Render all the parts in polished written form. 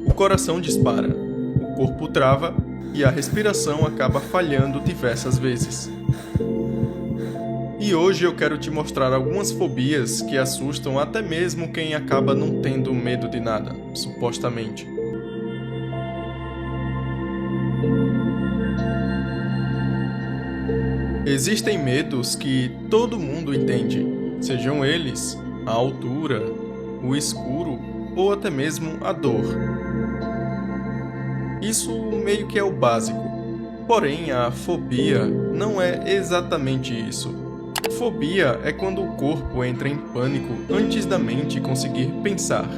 O coração dispara, o corpo trava e a respiração acaba falhando diversas vezes. E hoje eu quero te mostrar algumas fobias que assustam até mesmo quem acaba não tendo medo de nada, supostamente. Existem medos que todo mundo entende, sejam eles a altura, o escuro ou até mesmo a dor. Isso meio que é o básico. Porém, a fobia não é exatamente isso. Fobia é quando o corpo entra em pânico antes da mente conseguir pensar.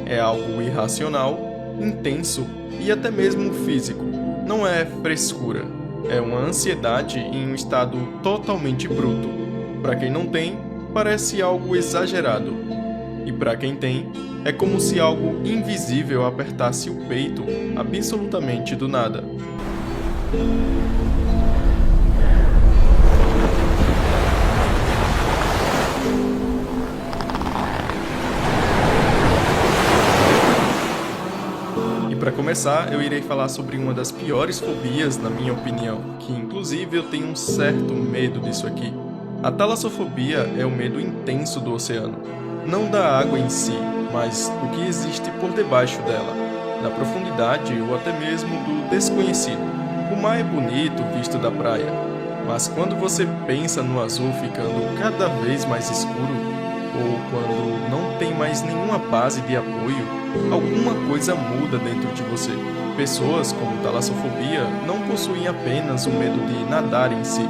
É algo irracional, intenso e até mesmo físico. Não é frescura. É uma ansiedade em um estado totalmente bruto. Para quem não tem, parece algo exagerado. E para quem tem, é como se algo invisível apertasse o peito absolutamente do nada. E para começar, eu irei falar sobre uma das piores fobias, na minha opinião, que inclusive eu tenho um certo medo disso aqui. A talassofobia é o medo intenso do oceano. Não da água em si, mas do que existe por debaixo dela, da profundidade ou até mesmo do desconhecido. O mar é bonito visto da praia, mas quando você pensa no azul ficando cada vez mais escuro, ou quando não tem mais nenhuma base de apoio, alguma coisa muda dentro de você. Pessoas com talassofobia não possuem apenas o medo de nadar em si,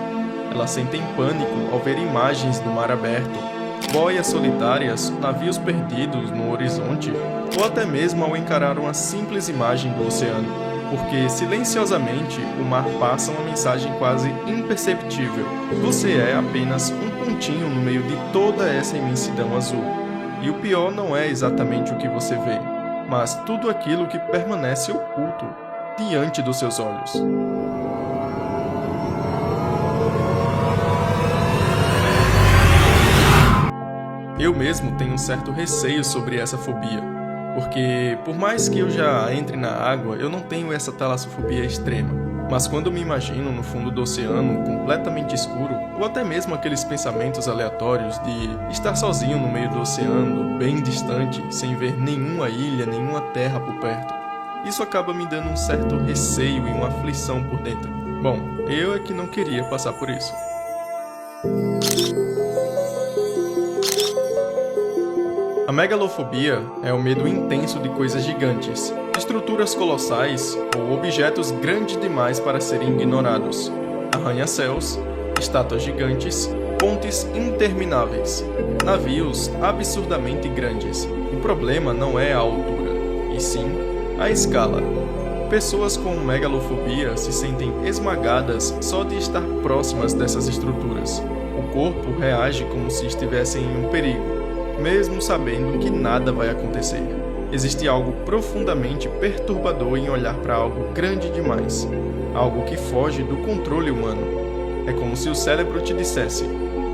elas sentem pânico ao ver imagens do mar aberto, boias solitárias, navios perdidos no horizonte, ou até mesmo ao encarar uma simples imagem do oceano, porque silenciosamente o mar passa uma mensagem quase imperceptível. Você é apenas um pontinho no meio de toda essa imensidão azul. E o pior não é exatamente o que você vê, mas tudo aquilo que permanece oculto diante dos seus olhos. Eu mesmo tenho um certo receio sobre essa fobia, porque por mais que eu já entre na água, eu não tenho essa talassofobia extrema. Mas quando me imagino no fundo do oceano, completamente escuro, ou até mesmo aqueles pensamentos aleatórios de estar sozinho no meio do oceano, bem distante, sem ver nenhuma ilha, nenhuma terra por perto, isso acaba me dando um certo receio e uma aflição por dentro. Bom, eu é que não queria passar por isso. A megalofobia é o medo intenso de coisas gigantes, estruturas colossais ou objetos grandes demais para serem ignorados. Arranha-céus, estátuas gigantes, pontes intermináveis, navios absurdamente grandes. O problema não é a altura, e sim a escala. Pessoas com megalofobia se sentem esmagadas só de estar próximas dessas estruturas. O corpo reage como se estivessem em um perigo, mesmo sabendo que nada vai acontecer. Existe algo profundamente perturbador em olhar para algo grande demais, algo que foge do controle humano. É como se o cérebro te dissesse: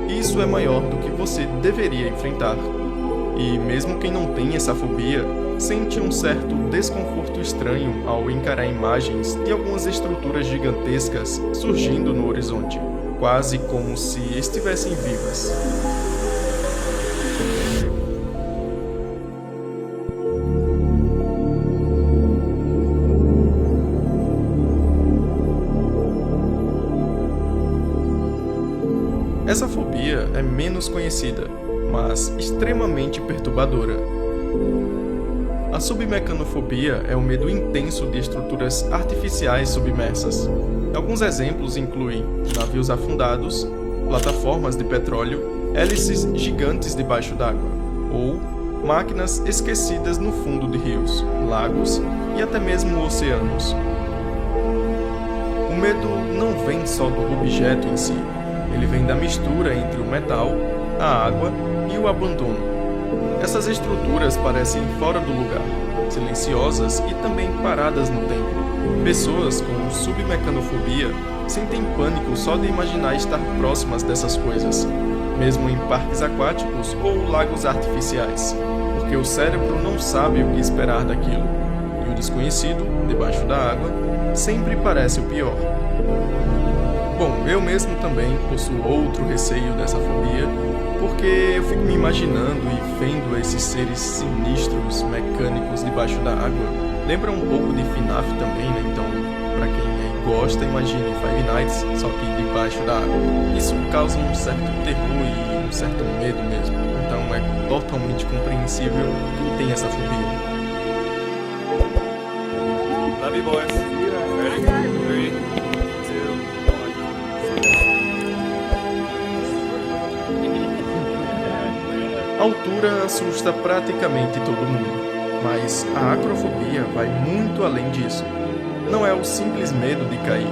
isso é maior do que você deveria enfrentar. E mesmo quem não tem essa fobia, sente um certo desconforto estranho ao encarar imagens de algumas estruturas gigantescas surgindo no horizonte, quase como se estivessem vivas. Essa fobia é menos conhecida, mas extremamente perturbadora. A submecanofobia é o medo intenso de estruturas artificiais submersas. Alguns exemplos incluem navios afundados, plataformas de petróleo, hélices gigantes debaixo d'água, ou máquinas esquecidas no fundo de rios, lagos e até mesmo oceanos. medo não vem só do objeto em si, ele vem da mistura entre o metal, a água e o abandono. Essas estruturas parecem fora do lugar, silenciosas e também paradas no tempo. Pessoas com submecanofobia sentem pânico só de imaginar estar próximas dessas coisas, mesmo em parques aquáticos ou lagos artificiais, porque o cérebro não sabe o que esperar daquilo, e o desconhecido, debaixo da água, sempre parece o pior. Bom, eu mesmo também possuo outro receio dessa fobia, porque eu fico me imaginando e vendo esses seres sinistros, mecânicos debaixo da água. Lembra um pouco de FNAF também, né? Então, pra quem aí gosta, imagine Five Nights, só que debaixo da água. Isso causa um certo terror e um certo medo mesmo. Então é totalmente compreensível quem tem essa fobia. Love you, boys. Ready? 3, 2, 1. A altura assusta praticamente todo mundo. Mas a acrofobia vai muito além disso. Não é o simples medo de cair,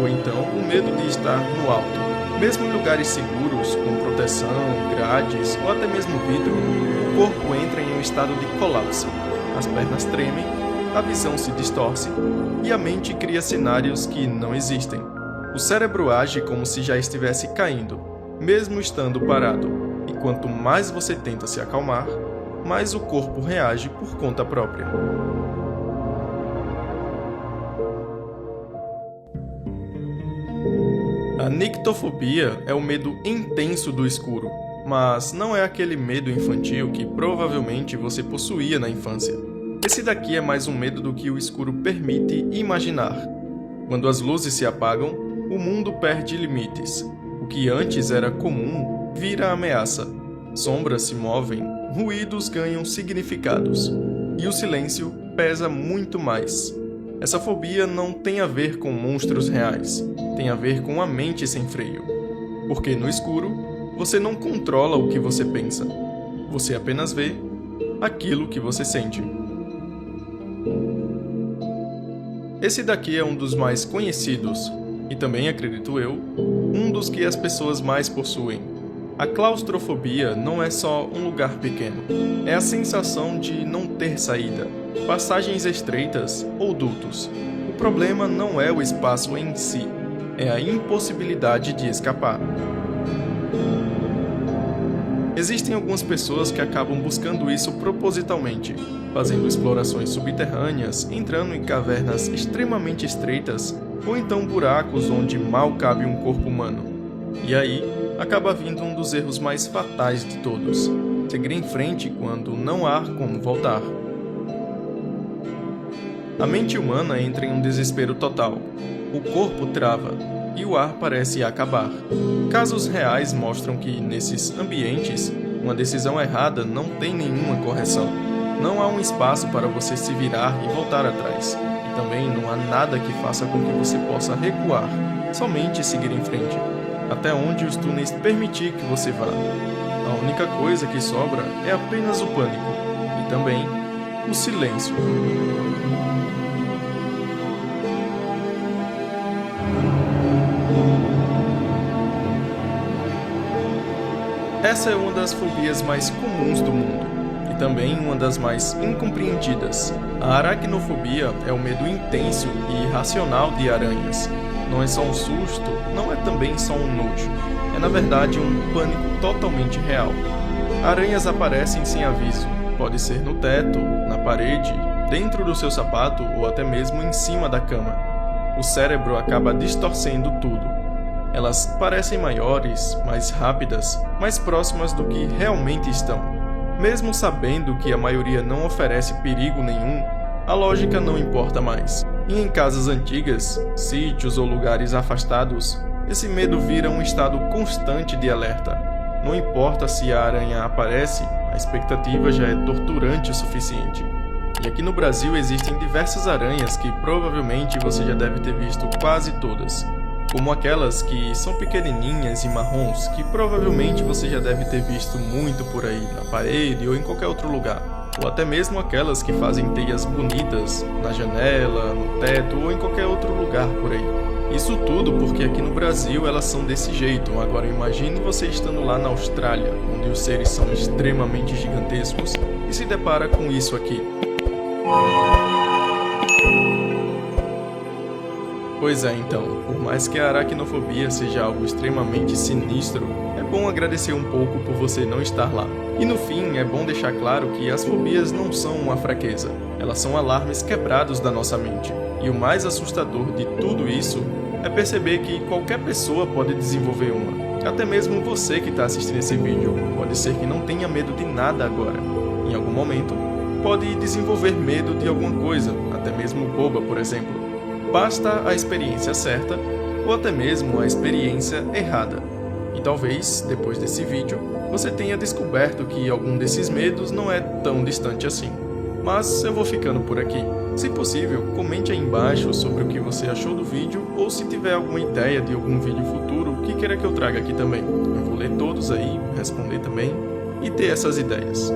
ou então o medo de estar no alto. Mesmo em lugares seguros, com proteção, grades ou até mesmo vidro, o corpo entra em um estado de colapso. As pernas tremem, a visão se distorce e a mente cria cenários que não existem. O cérebro age como se já estivesse caindo, mesmo estando parado, e quanto mais você tenta se acalmar, mais o corpo reage por conta própria. A nictofobia é o medo intenso do escuro, mas não é aquele medo infantil que provavelmente você possuía na infância. Esse daqui é mais um medo do que o escuro permite imaginar. Quando as luzes se apagam, o mundo perde limites. O que antes era comum vira ameaça. Sombras se movem, ruídos ganham significados, e o silêncio pesa muito mais. Essa fobia não tem a ver com monstros reais, tem a ver com a mente sem freio. Porque no escuro, você não controla o que você pensa, você apenas vê aquilo que você sente. Esse daqui é um dos mais conhecidos, e também, acredito eu, um dos que as pessoas mais possuem. A claustrofobia não é só um lugar pequeno, é a sensação de não ter saída, passagens estreitas ou dutos. O problema não é o espaço em si, é a impossibilidade de escapar. Existem algumas pessoas que acabam buscando isso propositalmente, fazendo explorações subterrâneas, entrando em cavernas extremamente estreitas ou então buracos onde mal cabe um corpo humano. E aí, acaba vindo um dos erros mais fatais de todos: seguir em frente quando não há como voltar. A mente humana entra em um desespero total. O corpo trava e o ar parece acabar. Casos reais mostram que, nesses ambientes, uma decisão errada não tem nenhuma correção. Não há um espaço para você se virar e voltar atrás. E também não há nada que faça com que você possa recuar, somente seguir em frente, até onde os túneis permitir que você vá. A única coisa que sobra é apenas o pânico, e também o silêncio. Essa é uma das fobias mais comuns do mundo, e também uma das mais incompreendidas. A aracnofobia é o medo intenso e irracional de aranhas. Não é só um susto, não é também só um nojo. É na verdade um pânico totalmente real. Aranhas aparecem sem aviso. Pode ser no teto, na parede, dentro do seu sapato ou até mesmo em cima da cama. O cérebro acaba distorcendo tudo. Elas parecem maiores, mais rápidas, mais próximas do que realmente estão. Mesmo sabendo que a maioria não oferece perigo nenhum, a lógica não importa mais. E em casas antigas, sítios ou lugares afastados, esse medo vira um estado constante de alerta. Não importa se a aranha aparece, a expectativa já é torturante o suficiente. E aqui no Brasil existem diversas aranhas que provavelmente você já deve ter visto quase todas. Como aquelas que são pequenininhas e marrons, que provavelmente você já deve ter visto muito por aí, na parede ou em qualquer outro lugar. Ou até mesmo aquelas que fazem teias bonitas na janela, no teto ou em qualquer outro lugar por aí. Isso tudo porque aqui no Brasil elas são desse jeito. Agora imagine você estando lá na Austrália, onde os seres são extremamente gigantescos, e se depara com isso aqui. Pois é, então, por mais que a aracnofobia seja algo extremamente sinistro, é bom agradecer um pouco por você não estar lá. E no fim, é bom deixar claro que as fobias não são uma fraqueza, elas são alarmes quebrados da nossa mente. E o mais assustador de tudo isso é perceber que qualquer pessoa pode desenvolver uma. Até mesmo você que está assistindo esse vídeo, pode ser que não tenha medo de nada agora. Em algum momento, pode desenvolver medo de alguma coisa, até mesmo boba, por exemplo. Basta a experiência certa, ou até mesmo a experiência errada. E talvez, depois desse vídeo, você tenha descoberto que algum desses medos não é tão distante assim. Mas eu vou ficando por aqui. Se possível, comente aí embaixo sobre o que você achou do vídeo, ou se tiver alguma ideia de algum vídeo futuro que queira que eu traga aqui também. Eu vou ler todos aí, responder também, e ter essas ideias.